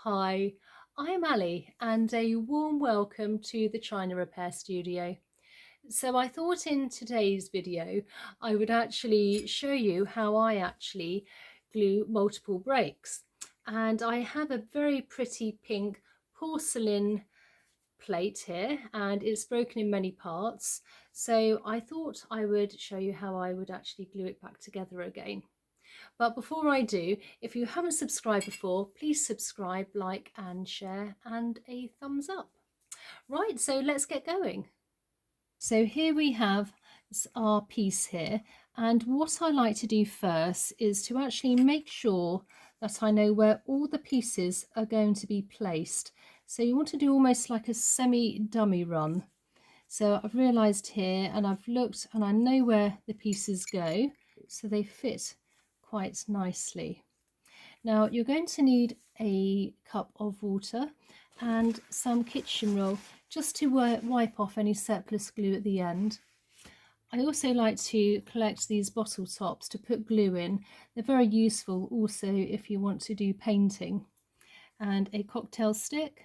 Hi, I'm Ali and a warm welcome to the China Repair Studio. So I thought in today's video I would actually show you how I actually glue multiple breaks. And I have a very pretty pink porcelain plate here and it's broken in many parts. So I thought I would show you how I would actually glue it back together again. But before I do, if you haven't subscribed before, please subscribe, like and share and a thumbs up. Right, so let's get going. So here we have our piece here, and what I like to do first is to actually make sure that I know where all the pieces are going to be placed. So you want to do almost like a semi-dummy run. So I've realised here and I've looked and I know where the pieces go, so they fit quite nicely. Now you're going to need a cup of water and some kitchen roll just to wipe off any surplus glue at the end. I also like to collect these bottle tops to put glue in. They're very useful also if you want to do painting. And a cocktail stick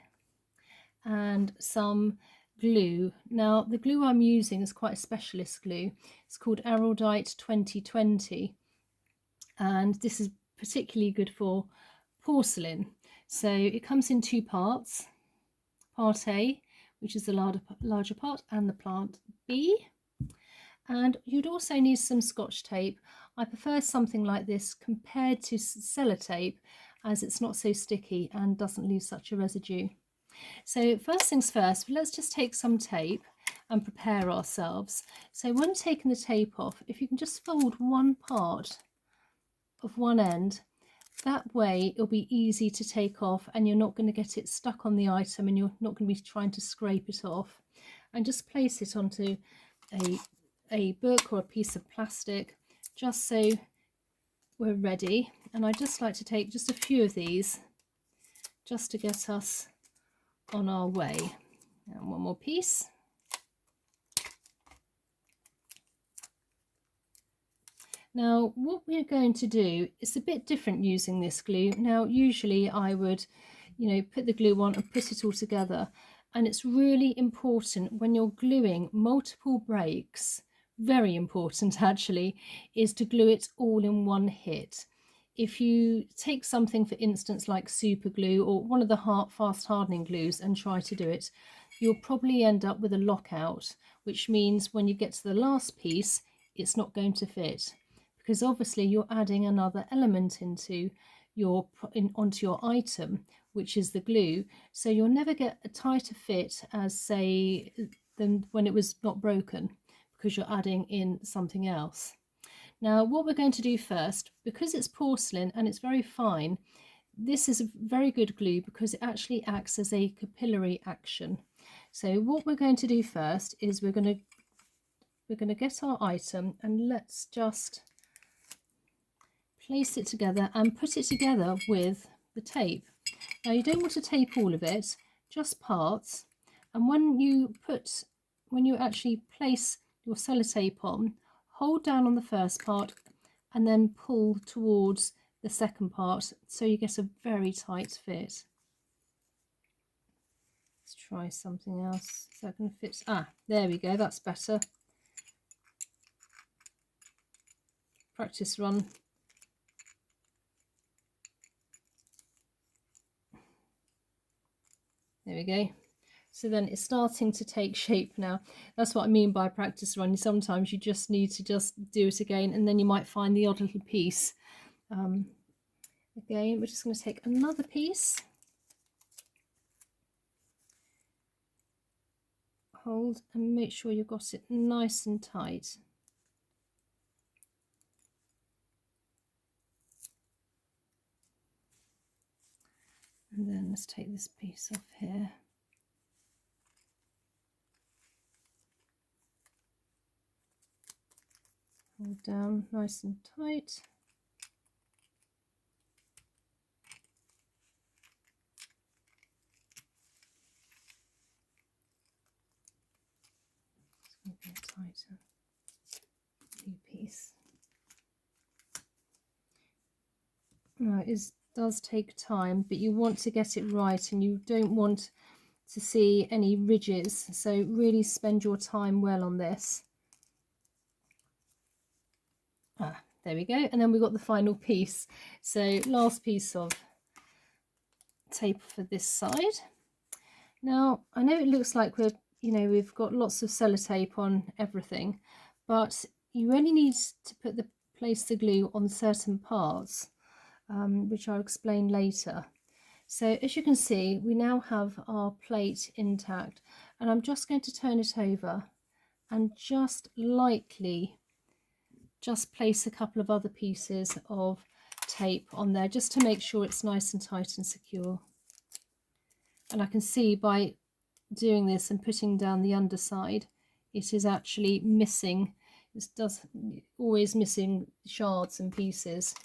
and some glue. Now the glue I'm using is quite a specialist glue. It's called Araldite 2020 and this is particularly good for porcelain. So it comes in two parts, part A, which is the larger part, and the part B. And you'd also need some Scotch tape. I prefer something like this compared to sellotape as it's not so sticky and doesn't leave such a residue. So first things first, let's just take some tape and prepare ourselves. So when taking the tape off, if you can just fold one part of one end, that way it'll be easy to take off and you're not going to get it stuck on the item and you're not going to be trying to scrape it off. And just place it onto a book or a piece of plastic just so we're ready. And I just like to take just a few of these just to get us on our way. And one more piece. Now what we're going to do is a bit different using this glue. Now usually I would, put the glue on and put it all together, and it's really important when you're gluing multiple breaks, very important actually, is to glue it all in one hit. If you take something for instance like super glue or one of the fast hardening glues and try to do it, you'll probably end up with a lockout, which means when you get to the last piece it's not going to fit, because obviously you're adding another element onto your item, which is the glue. So you'll never get a tighter fit as, say, than when it was not broken, because you're adding in something else. Now what we're going to do first, because it's porcelain and it's very fine, this is a very good glue because it actually acts as a capillary action. So what we're going to do first is we're going to get our item and let's just place it together and put it together with the tape. Now you don't want to tape all of it, just parts. And when you actually place your sellotape on, hold down on the first part and then pull towards the second part so you get a very tight fit. Let's try something else. Is that going to fit? Ah, there we go, that's better. Practice run. There we go. So then it's starting to take shape now. That's what I mean by practice run. Sometimes you just need to just do it again and then you might find the odd little piece. Again, we're just going to take another piece. Hold and make sure you've got it nice and tight. And then let's take this piece off here. Hold down nice and tight. It's going to be a tighter new piece. Now it is does take time, but you want to get it right and you don't want to see any ridges, so really spend your time well on this. There we go, and then we've got the final piece. So last piece of tape for this side. Now I know it looks like we've got lots of sellotape on everything, but you only need to place the glue on certain parts, which I'll explain later. So as you can see, we now have our plate intact, and I'm just going to turn it over and just lightly place a couple of other pieces of tape on there, just to make sure it's nice and tight and secure. And I can see by doing this and putting down the underside, it is actually missing. It does always missing shards and pieces.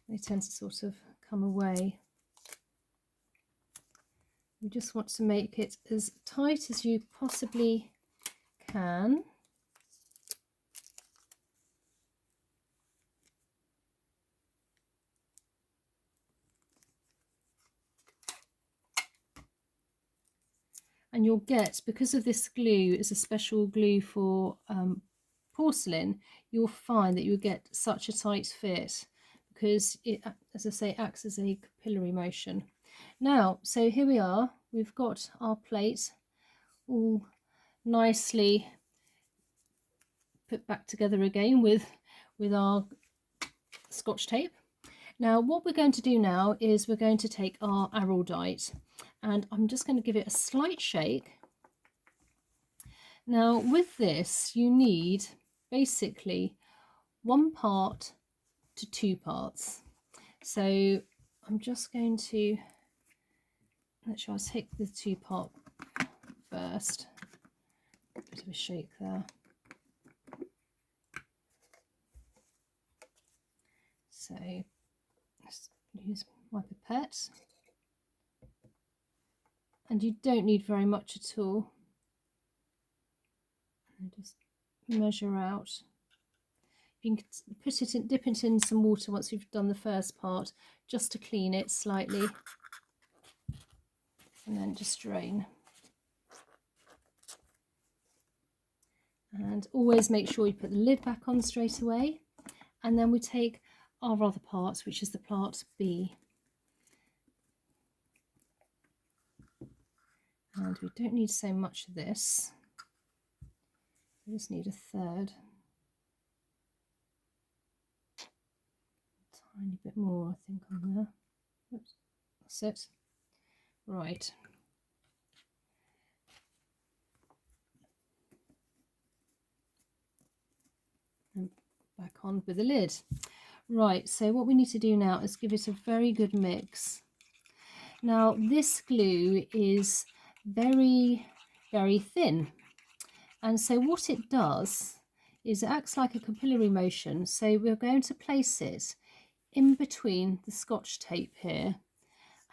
They tend to sort of come away. You just want to make it as tight as you possibly can. And you'll get, because of this glue is a special glue for porcelain, you'll find that you'll get such a tight fit because it, as I say, acts as a capillary motion. Now, so here we are, we've got our plate all nicely put back together again with our Scotch tape. Now what we're going to do now is we're going to take our araldite, and I'm just going to give it a slight shake. Now with this you need basically 1 part to 2 parts. So I'm just going to, let's try to take the 2 part first. Bit of a shake there. So let's use my pipette, and you don't need very much at all. And just measure out. You can put it in, dip it in some water once you've done the first part, just to clean it slightly, and then just drain. And always make sure you put the lid back on straight away. And then we take our other part, which is the part B. And we don't need so much of this. We just need a third. A tiny bit more, I think, on there. Oops, that's it. Right. And back on with the lid. Right, so what we need to do now is give it a very good mix. Now this glue is very, very thin, and so what it does is it acts like a capillary motion. So we're going to place it in between the Scotch tape here,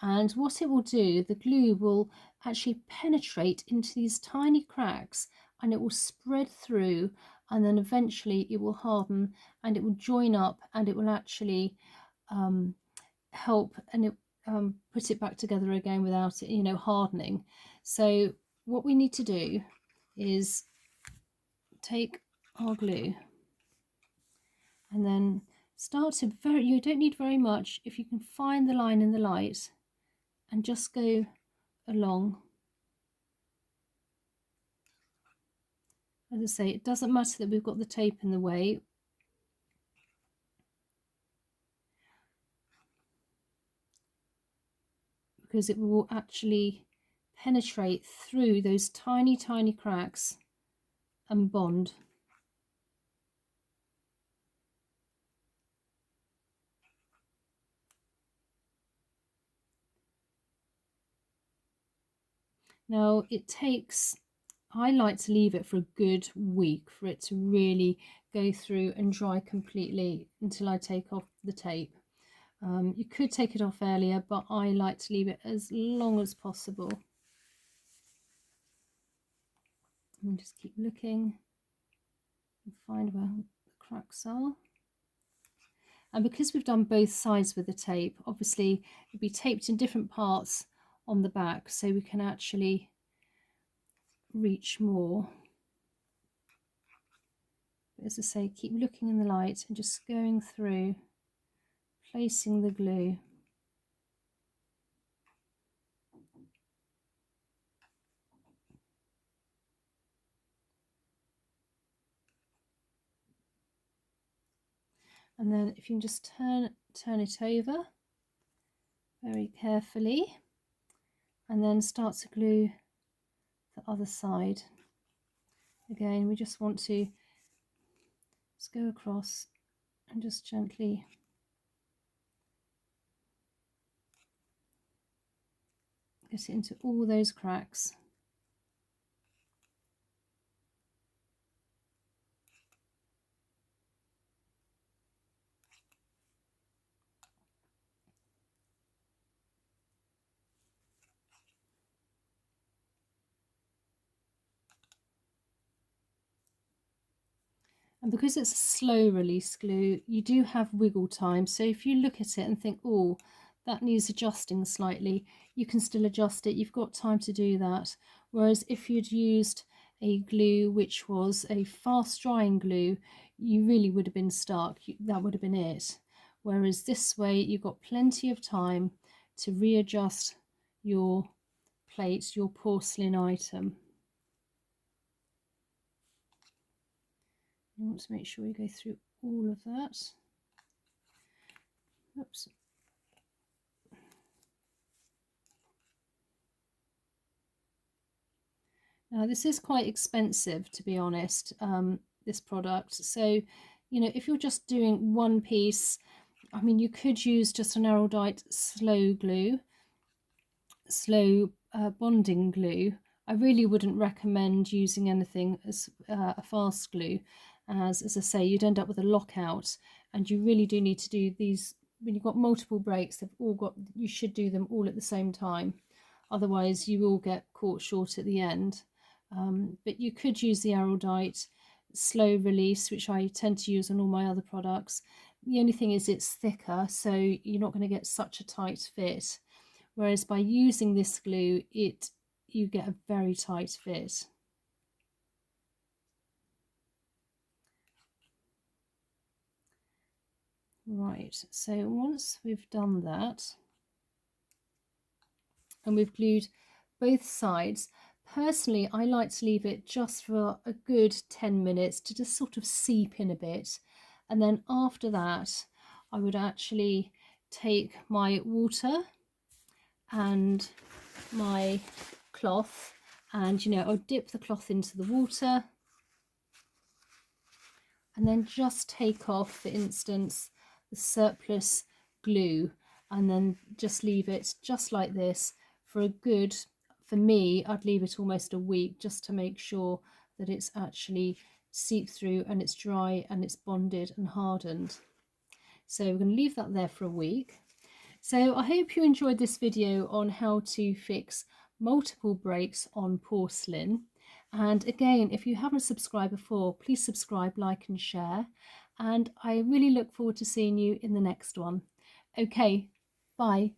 and what it will do, the glue will actually penetrate into these tiny cracks, and it will spread through, and then eventually it will harden and it will join up, and it will actually help and it put it back together again without it hardening. So what we need to do is take our glue and then start to you don't need very much. If you can find the line in the light and just go along. As I say, it doesn't matter that we've got the tape in the way. Because it will actually penetrate through those tiny, tiny cracks and bond. Now it takes, I like to leave it for a good week for it to really go through and dry completely until I take off the tape. You could take it off earlier, but I like to leave it as long as possible. And just keep looking and find where the cracks are. And because we've done both sides with the tape, obviously it'll be taped in different parts on the back, so we can actually reach more. But as I say, keep looking in the light and just going through, placing the glue. And then if you can just turn it over very carefully, and then start to glue the other side. Again, we just want to just go across and just gently get it into all those cracks. And because it's a slow release glue, you do have wiggle time. So if you look at it and think, oh, that needs adjusting slightly, you can still adjust it. You've got time to do that. Whereas if you'd used a glue which was a fast drying glue, you really would have been stuck. That would have been it. Whereas this way, you've got plenty of time to readjust your plate, your porcelain item. You want to make sure you go through all of that. Oops. Now this is quite expensive, to be honest, this product. So, you know, if you're just doing one piece, I mean, you could use just an erudite slow glue, slow bonding glue. I really wouldn't recommend using anything as a fast glue, as I say, you'd end up with a lockout, and you really do need to do these when you've got multiple breaks. They've all got, you should do them all at the same time, otherwise you will get caught short at the end. But you could use the erudite slow release, which I tend to use on all my other products. The only thing is it's thicker, so you're not going to get such a tight fit. Whereas by using this glue, you get a very tight fit. Right, so once we've done that, and we've glued both sides, personally I like to leave it just for a good 10 minutes to just sort of seep in a bit, and then after that I would actually take my water and my cloth, and you know, I'll dip the cloth into the water and then just take off, for instance, the surplus glue, and then just leave it just like this for a good, for me, I'd leave it almost a week just to make sure that it's actually seeped through and it's dry and it's bonded and hardened. So we're going to leave that there for a week. So I hope you enjoyed this video on how to fix multiple breaks on porcelain. And again, if you haven't subscribed before, please subscribe, like and share. And I really look forward to seeing you in the next one. Okay, bye.